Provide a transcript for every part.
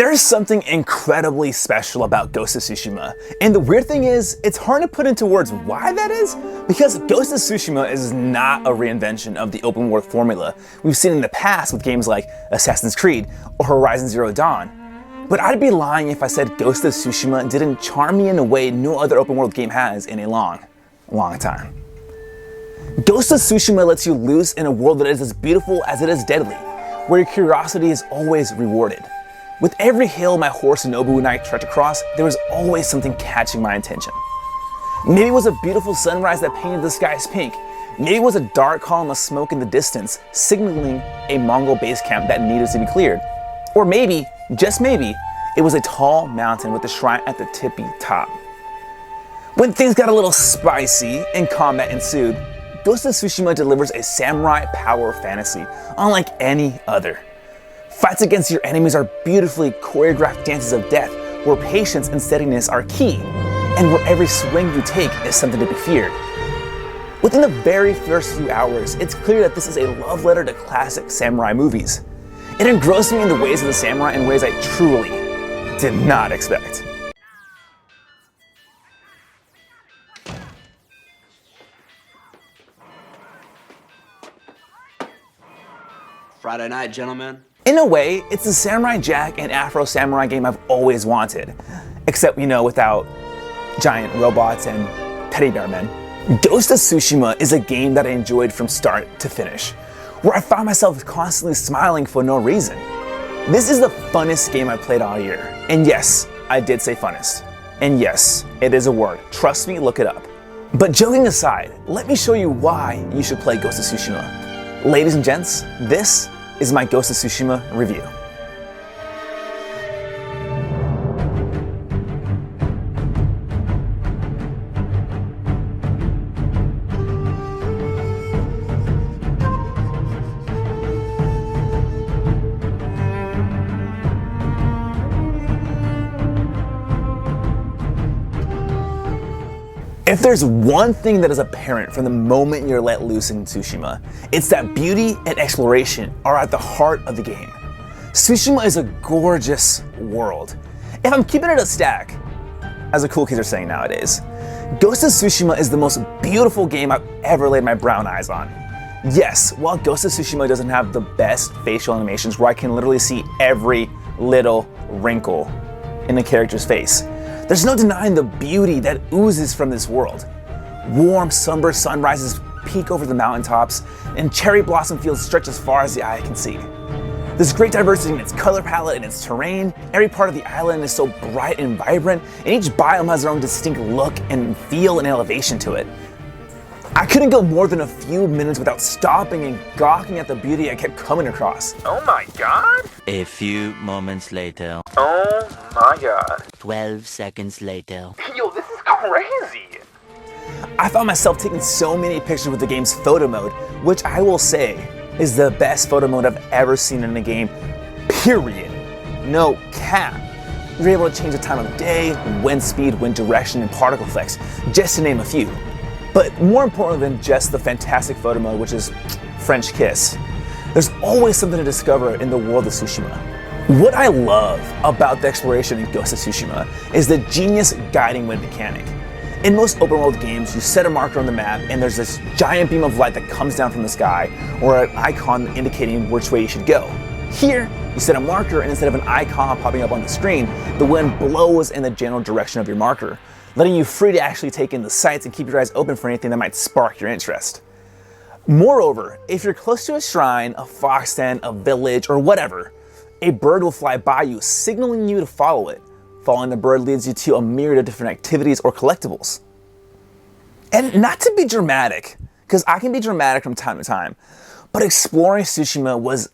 There's something incredibly special about Ghost of Tsushima, and the weird thing is, it's hard to put into words why that is, because Ghost of Tsushima is not a reinvention of the open world formula we've seen in the past with games like Assassin's Creed or Horizon Zero Dawn. But I'd be lying if I said Ghost of Tsushima didn't charm me in a way no other open world game has in a long time. Ghost of Tsushima lets you loose in a world that is as beautiful as it is deadly, where your curiosity is always rewarded. With every hill my horse Nobu and I trekked across, there was always something catching my attention. Maybe it was a beautiful sunrise that painted the skies pink. Maybe it was a dark column of smoke in the distance, signaling a Mongol base camp that needed to be cleared. Or maybe, just maybe, it was a tall mountain with a shrine at the tippy top. When things got a little spicy and combat ensued, Ghost of Tsushima delivers a samurai power fantasy unlike any other. Fights against your enemies are beautifully choreographed dances of death where patience and steadiness are key, and where every swing you take is something to be feared. Within the very first few hours, it's clear that this is a love letter to classic samurai movies. It engrossed me in the ways of the samurai in ways I truly did not expect. Friday night, gentlemen. In a way, it's the Samurai Jack and Afro Samurai game I've always wanted. Except, without giant robots and teddy bear men. Ghost of Tsushima is a game that I enjoyed from start to finish, where I found myself constantly smiling for no reason. This is the funnest game I've played all year. And yes, I did say funnest. And yes, it is a word. Trust me, look it up. But joking aside, let me show you why you should play Ghost of Tsushima. Ladies and gents, this is my Ghost of Tsushima review. If there's one thing that is apparent from the moment you're let loose in Tsushima, it's that beauty and exploration are at the heart of the game. Tsushima is a gorgeous world. If I'm keeping it a stack, as the cool kids are saying nowadays, Ghost of Tsushima is the most beautiful game I've ever laid my brown eyes on. Yes, while Ghost of Tsushima doesn't have the best facial animations where I can literally see every little wrinkle in the character's face, there's no denying the beauty that oozes from this world. Warm, somber sunrises peek over the mountaintops, and cherry blossom fields stretch as far as the eye can see. There's great diversity in its color palette and its terrain. Every part of the island is so bright and vibrant, and each biome has their own distinct look and feel and elevation to it. I couldn't go more than a few minutes without stopping and gawking at the beauty I kept coming across. Oh my god! A few moments later. Oh my god. 12 seconds later. Yo, this is crazy! I found myself taking so many pictures with the game's photo mode, which I will say is the best photo mode I've ever seen in a game, period. No cap. You're able to change the time of day, wind speed, wind direction, and particle effects, just to name a few. But more important than just the fantastic photo mode, which is French kiss, there's always something to discover in the world of Tsushima. What I love about the exploration in Ghost of Tsushima is the genius guiding wind mechanic. In most open world games, you set a marker on the map and there's this giant beam of light that comes down from the sky, or an icon indicating which way you should go. Here, you set a marker and instead of an icon popping up on the screen, the wind blows in the general direction of your marker, letting you free to actually take in the sights and keep your eyes open for anything that might spark your interest. Moreover, if you're close to a shrine, a fox den, a village, or whatever, a bird will fly by you, signaling you to follow it. Following the bird leads you to a myriad of different activities or collectibles. And not to be dramatic, because I can be dramatic from time to time, but exploring Tsushima was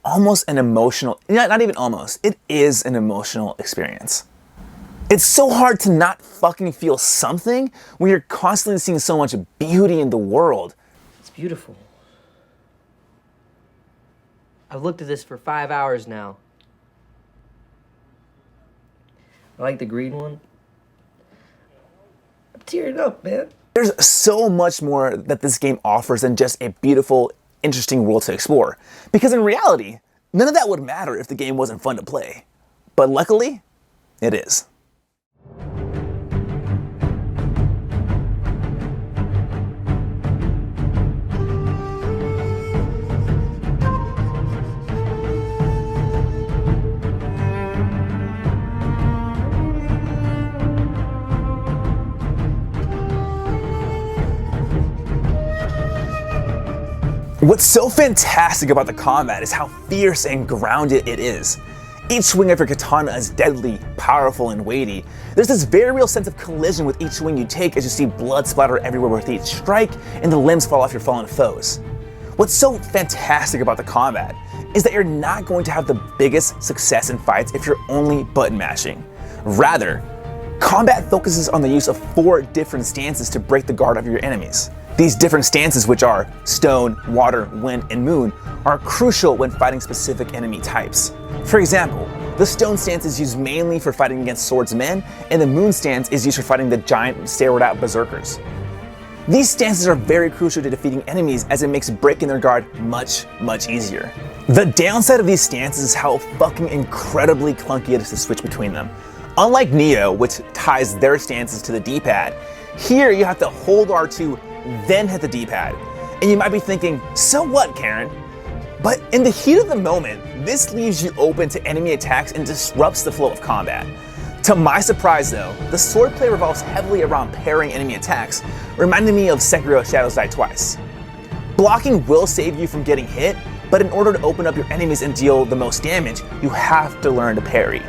almost an emotional, not even almost, it is an emotional experience. It's so hard to not fucking feel something when you're constantly seeing so much beauty in the world. It's beautiful. I've looked at this for 5 hours now. I like the green one. I'm tearing up, man. There's so much more that this game offers than just a beautiful, interesting world to explore. Because in reality, none of that would matter if the game wasn't fun to play. but luckily, it is. What's so fantastic about the combat is how fierce and grounded it is. Each swing of your katana is deadly, powerful, and weighty. There's this very real sense of collision with each swing you take as you see blood splatter everywhere with each strike and the limbs fall off your fallen foes. What's so fantastic about the combat is that you're not going to have the biggest success in fights if you're only button mashing. Rather, combat focuses on the use of 4 different stances to break the guard of your enemies. These different stances, which are stone, water, wind, and moon, are crucial when fighting specific enemy types. For example, the stone stance is used mainly for fighting against swordsmen, and the moon stance is used for fighting the giant steroid-out berserkers. These stances are very crucial to defeating enemies as it makes breaking their guard much easier. The downside of these stances is how fucking incredibly clunky it is to switch between them. Unlike Neo, which ties their stances to the D-pad, here you have to hold R2 then hit the D-pad. And you might be thinking, so what, Karen? But in the heat of the moment, this leaves you open to enemy attacks and disrupts the flow of combat. To my surprise though, the swordplay revolves heavily around parrying enemy attacks, reminding me of Sekiro Shadows Die Twice. Blocking will save you from getting hit, but in order to open up your enemies and deal the most damage, you have to learn to parry.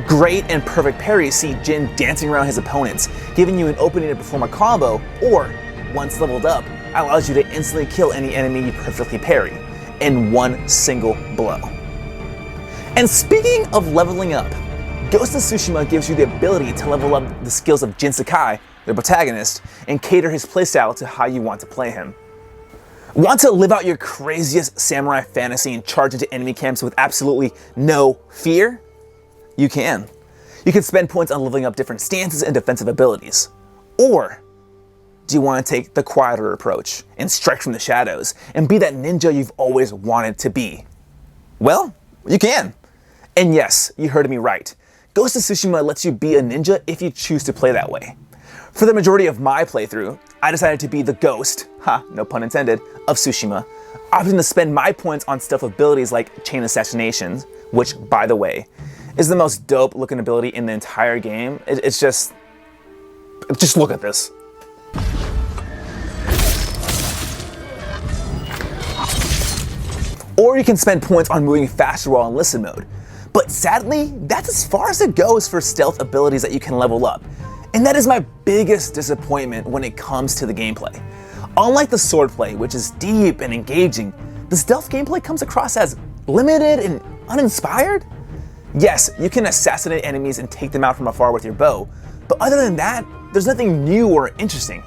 Great and perfect parries see Jin dancing around his opponents, giving you an opening to perform a combo, or once leveled up, allows you to instantly kill any enemy you perfectly parry in one single blow. And speaking of leveling up, Ghost of Tsushima gives you the ability to level up the skills of Jin Sakai, their protagonist, and cater his playstyle to how you want to play him. Want to live out your craziest samurai fantasy and charge into enemy camps with absolutely no fear? You can. You can spend points on leveling up different stances and defensive abilities. Or do you want to take the quieter approach and strike from the shadows and be that ninja you've always wanted to be? Well, you can. And yes, you heard me right. Ghost of Tsushima lets you be a ninja if you choose to play that way. For the majority of my playthrough, I decided to be the ghost, no pun intended, of Tsushima, opting to spend my points on stealth abilities like chain assassinations, which, by the way, is the most dope looking ability in the entire game. It's just look at this. Or you can spend points on moving faster while in listen mode. But sadly, that's as far as it goes for stealth abilities that you can level up. And that is my biggest disappointment when it comes to the gameplay. Unlike the swordplay, which is deep and engaging, the stealth gameplay comes across as limited and uninspired. Yes, you can assassinate enemies and take them out from afar with your bow, but other than that, there's nothing new or interesting.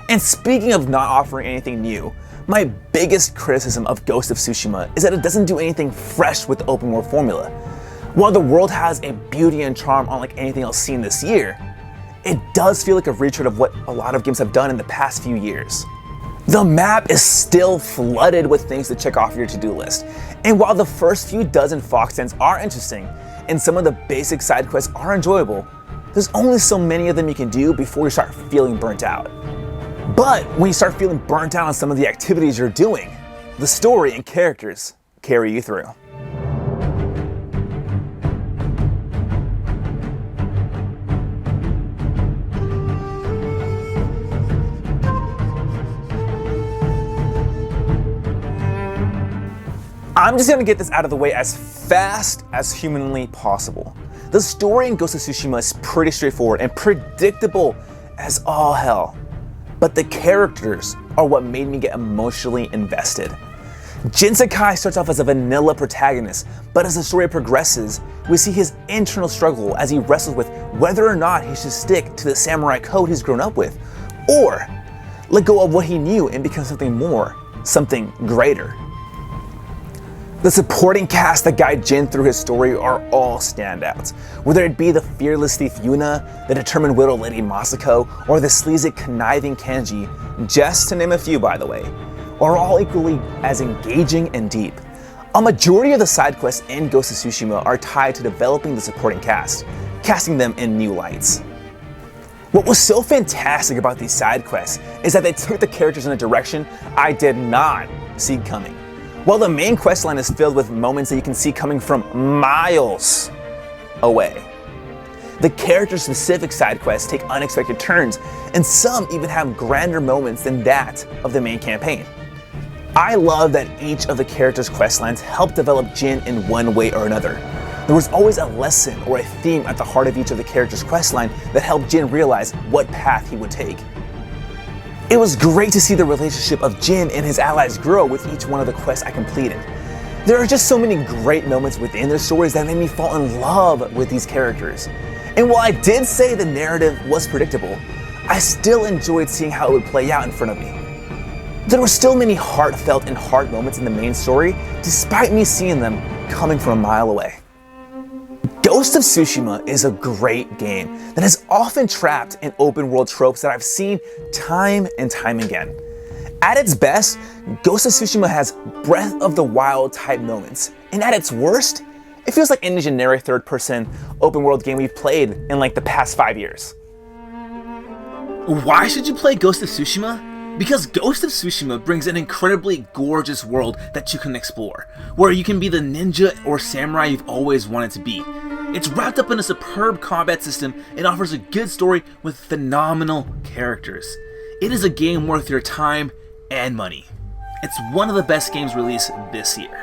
And speaking of not offering anything new, my biggest criticism of Ghost of Tsushima is that it doesn't do anything fresh with the open world formula. While the world has a beauty and charm unlike anything else seen this year, it does feel like a retread of what a lot of games have done in the past few years. The map is still flooded with things to check off your to-do list, and while the first few dozen fox dens are interesting, and some of the basic side quests are enjoyable, there's only so many of them you can do before you start feeling burnt out. But when you start feeling burnt out on some of the activities you're doing, the story and characters carry you through. I'm just gonna get this out of the way as fast as humanly possible. The story in Ghost of Tsushima is pretty straightforward and predictable as all hell. But the characters are what made me get emotionally invested. Jin Sakai starts off as a vanilla protagonist, but as the story progresses, we see his internal struggle as he wrestles with whether or not he should stick to the samurai code he's grown up with, or let go of what he knew and become something more, something greater. The supporting cast that guide Jin through his story are all standouts, whether it be the fearless thief Yuna, the determined widow lady Masako, or the sleazy conniving Kanji, just to name a few by the way, are all equally as engaging and deep. A majority of the side quests in Ghost of Tsushima are tied to developing the supporting cast, casting them in new lights. What was so fantastic about these side quests is that they took the characters in a direction I did not see coming. While the main questline is filled with moments that you can see coming from miles away, the character-specific side quests take unexpected turns, and some even have grander moments than that of the main campaign. I love that each of the characters' questlines help develop Jin in one way or another. There was always a lesson or a theme at the heart of each of the characters' questline that helped Jin realize what path he would take. It was great to see the relationship of Jin and his allies grow with each one of the quests I completed. There are just so many great moments within their stories that made me fall in love with these characters. And while I did say the narrative was predictable, I still enjoyed seeing how it would play out in front of me. There were still many heartfelt and hard moments in the main story, despite me seeing them coming from a mile away. Ghost of Tsushima is a great game that is often trapped in open world tropes that I've seen time and time again. At its best, Ghost of Tsushima has Breath of the Wild type moments, and at its worst, it feels like any generic third-person open world game we've played in like the past 5 years. Why should you play Ghost of Tsushima? Because Ghost of Tsushima brings an incredibly gorgeous world that you can explore, where you can be the ninja or samurai you've always wanted to be. It's wrapped up in a superb combat system and offers a good story with phenomenal characters. It is a game worth your time and money. It's one of the best games released this year.